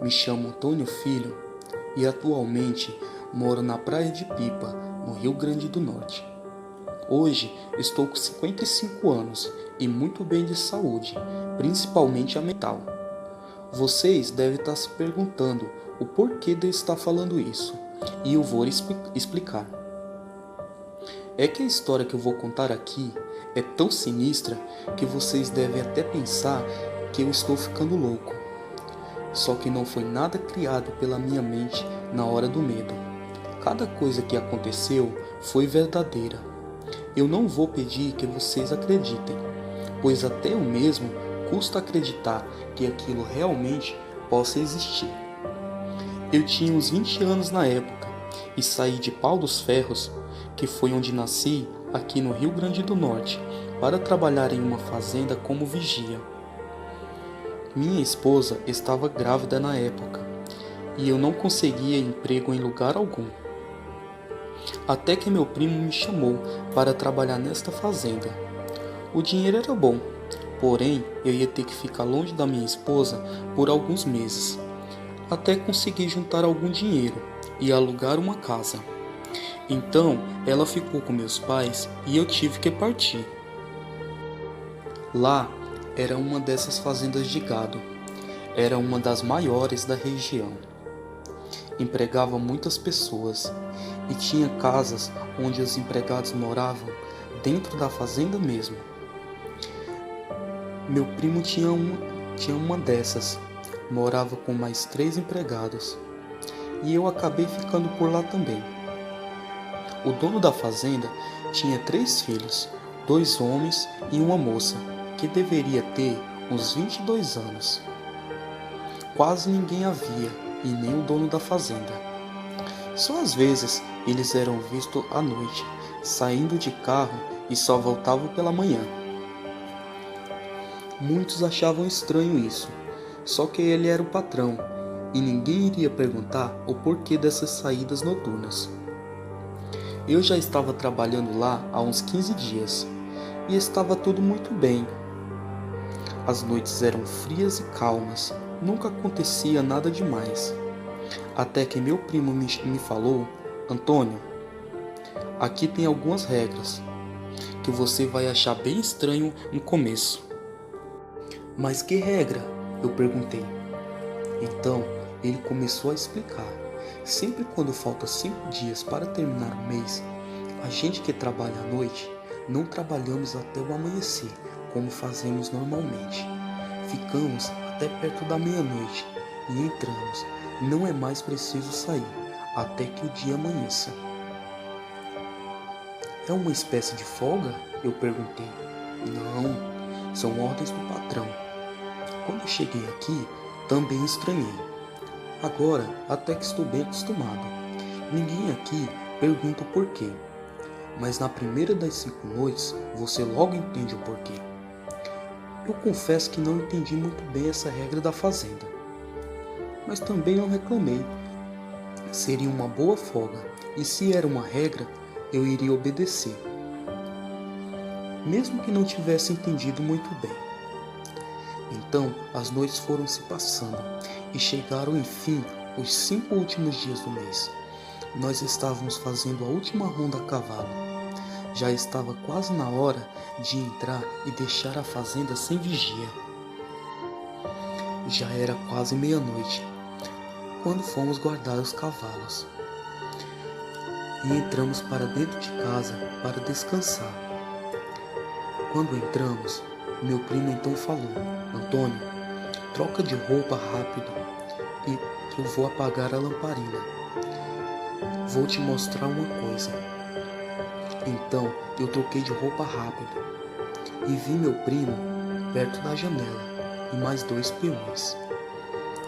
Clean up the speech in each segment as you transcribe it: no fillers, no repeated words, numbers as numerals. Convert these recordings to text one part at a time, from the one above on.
Me chamo Antônio Filho e atualmente moro na Praia de Pipa, no Rio Grande do Norte. Hoje estou com 55 anos e muito bem de saúde, principalmente a mental. Vocês devem estar se perguntando o porquê de eu estar falando isso, e eu vou explicar. É que a história que eu vou contar aqui é tão sinistra que vocês devem até pensar que eu estou ficando louco. Só que não foi nada criado pela minha mente na hora do medo. Cada coisa que aconteceu foi verdadeira. Eu não vou pedir que vocês acreditem, pois até eu mesmo custa acreditar que aquilo realmente possa existir. Eu tinha uns 20 anos na época e saí de Pau dos Ferros, que foi onde nasci, aqui no Rio Grande do Norte, para trabalhar em uma fazenda como vigia. Minha esposa estava grávida na época e eu não conseguia emprego em lugar algum. Até que meu primo me chamou para trabalhar nesta fazenda. O dinheiro era bom, porém eu ia ter que ficar longe da minha esposa por alguns meses, até conseguir juntar algum dinheiro e alugar uma casa. Então ela ficou com meus pais e eu tive que partir. Lá era uma dessas fazendas de gado. Era uma das maiores da região. Empregava muitas pessoas e tinha casas onde os empregados moravam dentro da fazenda mesmo. Meu primo tinha uma dessas, morava com mais 3 empregados e eu acabei ficando por lá também. O dono da fazenda tinha 3 filhos, 2 homens e uma moça, que deveria ter uns 22 anos. Quase ninguém havia, e nem o dono da fazenda. Só às vezes eles eram vistos à noite, saindo de carro e só voltavam pela manhã. Muitos achavam estranho isso, só que ele era o patrão, e ninguém iria perguntar o porquê dessas saídas noturnas. Eu já estava trabalhando lá há uns 15 dias, e estava tudo muito bem. As noites eram frias e calmas, nunca acontecia nada demais. Até que meu primo me falou: Antônio, aqui tem algumas regras, que você vai achar bem estranho no começo. Mas que regra? Eu perguntei. Então ele começou a explicar. Sempre quando faltam 5 dias para terminar o mês, a gente que trabalha à noite, não trabalhamos até o amanhecer, como fazemos normalmente. Ficamos até perto da meia-noite e entramos. Não é mais preciso sair até que o dia amanheça. É uma espécie de folga? Eu perguntei. Não, são ordens do patrão. Quando eu cheguei aqui, também estranhei. Agora até que estou bem acostumado. Ninguém aqui pergunta o porquê. Mas na primeira das 5 noites, você logo entende o porquê. Eu confesso que não entendi muito bem essa regra da fazenda. Mas também não reclamei. Seria uma boa folga, e se era uma regra, eu iria obedecer. Mesmo que não tivesse entendido muito bem. Então, as noites foram se passando, e chegaram enfim os 5 últimos dias do mês. Nós estávamos fazendo a última ronda a cavalo. Já estava quase na hora de entrar e deixar a fazenda sem vigia. Já era quase meia-noite, quando fomos guardar os cavalos. E entramos para dentro de casa para descansar. Quando entramos, meu primo então falou: Antônio, troca de roupa rápido e eu vou apagar a lamparina. Vou te mostrar uma coisa. Então eu troquei de roupa rápido e vi meu primo perto da janela e mais 2 peões,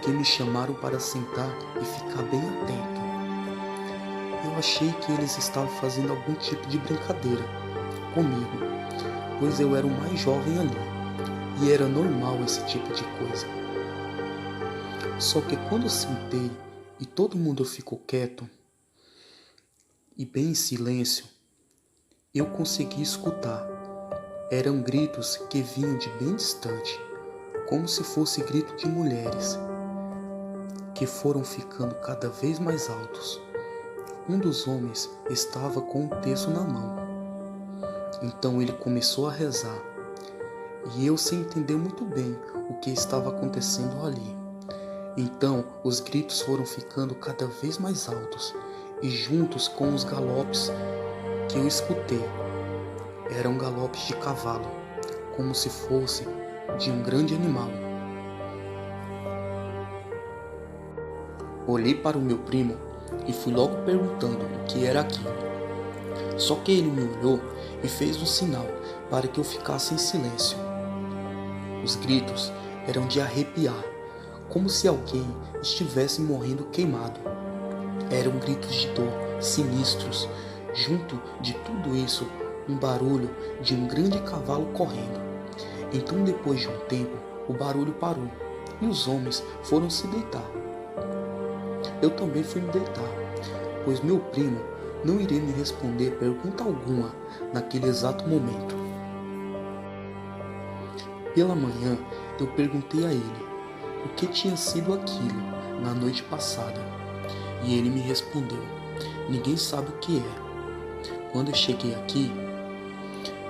que me chamaram para sentar e ficar bem atento. Eu achei que eles estavam fazendo algum tipo de brincadeira comigo, pois eu era o mais jovem ali e era normal esse tipo de coisa. Só que quando eu sentei e todo mundo ficou quieto e bem em silêncio, eu consegui escutar. Eram gritos que vinham de bem distante, como se fosse grito de mulheres, que foram ficando cada vez mais altos. Um dos homens estava com um terço na mão. Então ele começou a rezar, e eu sem entender muito bem o que estava acontecendo ali. Então os gritos foram ficando cada vez mais altos, e juntos com os galopes que eu escutei. Eram galopes de cavalo, como se fosse de um grande animal. Olhei para o meu primo e fui logo perguntando o que era aquilo. Só que ele me olhou e fez um sinal para que eu ficasse em silêncio. Os gritos eram de arrepiar, como se alguém estivesse morrendo queimado. Eram gritos de dor, sinistros. Junto de tudo isso, um barulho de um grande cavalo correndo. Então, depois de um tempo, o barulho parou e os homens foram se deitar. Eu também fui me deitar, pois meu primo não iria me responder pergunta alguma naquele exato momento. Pela manhã, eu perguntei a ele o que tinha sido aquilo na noite passada, e ele me respondeu: ninguém sabe o que é. Quando eu cheguei aqui,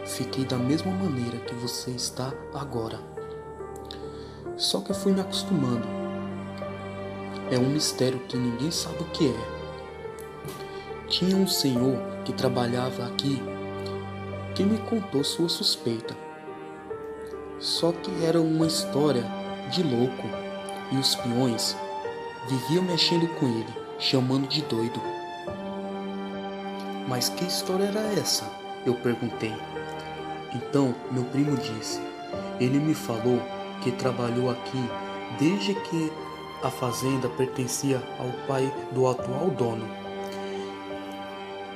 fiquei da mesma maneira que você está agora. Só que eu fui me acostumando. É um mistério que ninguém sabe o que é. Tinha um senhor que trabalhava aqui que me contou sua suspeita. Só que era uma história de louco, e os peões viviam mexendo com ele, chamando de doido. Mas que história era essa? Eu perguntei. Então meu primo disse. Ele me falou que trabalhou aqui desde que a fazenda pertencia ao pai do atual dono,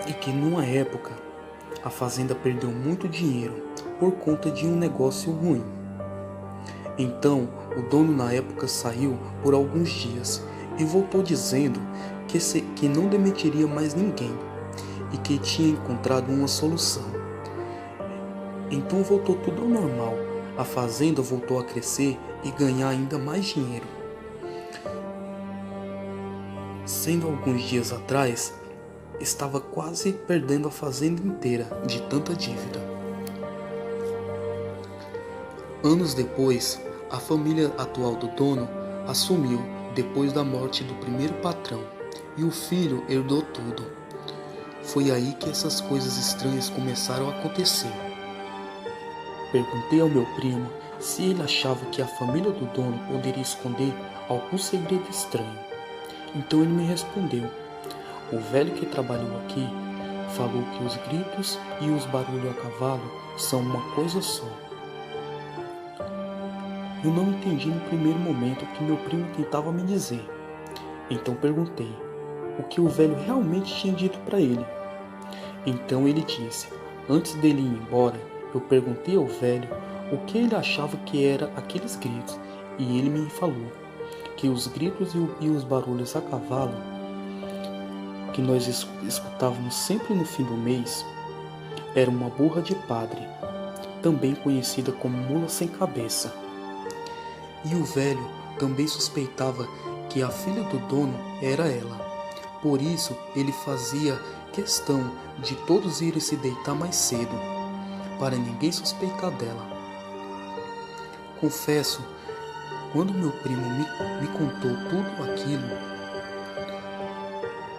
e que numa época a fazenda perdeu muito dinheiro por conta de um negócio ruim. Então o dono na época saiu por alguns dias e voltou dizendo que não demitiria mais ninguém e que tinha encontrado uma solução. Então voltou tudo ao normal, a fazenda voltou a crescer e ganhar ainda mais dinheiro. Sendo alguns dias atrás, estava quase perdendo a fazenda inteira de tanta dívida. Anos depois, a família atual do dono assumiu depois da morte do primeiro patrão, e o filho herdou tudo. Foi aí que essas coisas estranhas começaram a acontecer. Perguntei ao meu primo se ele achava que a família do dono poderia esconder algum segredo estranho. Então ele me respondeu. O velho que trabalhou aqui falou que os gritos e os barulhos a cavalo são uma coisa só. Eu não entendi no primeiro momento o que meu primo tentava me dizer. Então perguntei o que o velho realmente tinha dito para ele. Então ele disse, antes dele ir embora, eu perguntei ao velho o que ele achava que era aqueles gritos, e ele me falou que os gritos e os barulhos a cavalo que nós escutávamos sempre no fim do mês era uma burra de padre, também conhecida como mula sem cabeça. E o velho também suspeitava que a filha do dono era ela. Por isso ele fazia questão de todos irem se deitar mais cedo, para ninguém suspeitar dela. Confesso, quando meu primo me contou tudo aquilo,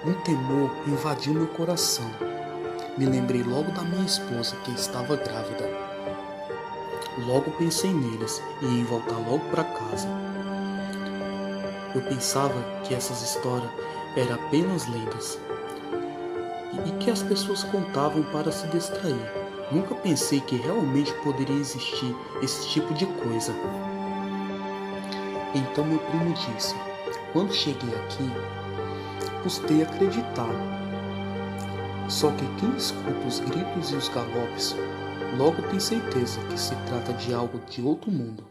um temor invadiu meu coração. Me lembrei logo da minha esposa que estava grávida. Logo pensei neles e em voltar logo para casa. Eu pensava que essas histórias eram apenas lendas e que as pessoas contavam para se distrair. Nunca pensei que realmente poderia existir esse tipo de coisa. Então meu primo disse, quando cheguei aqui, custei acreditar. Só que quem escuta os gritos e os galopes, logo tem certeza que se trata de algo de outro mundo.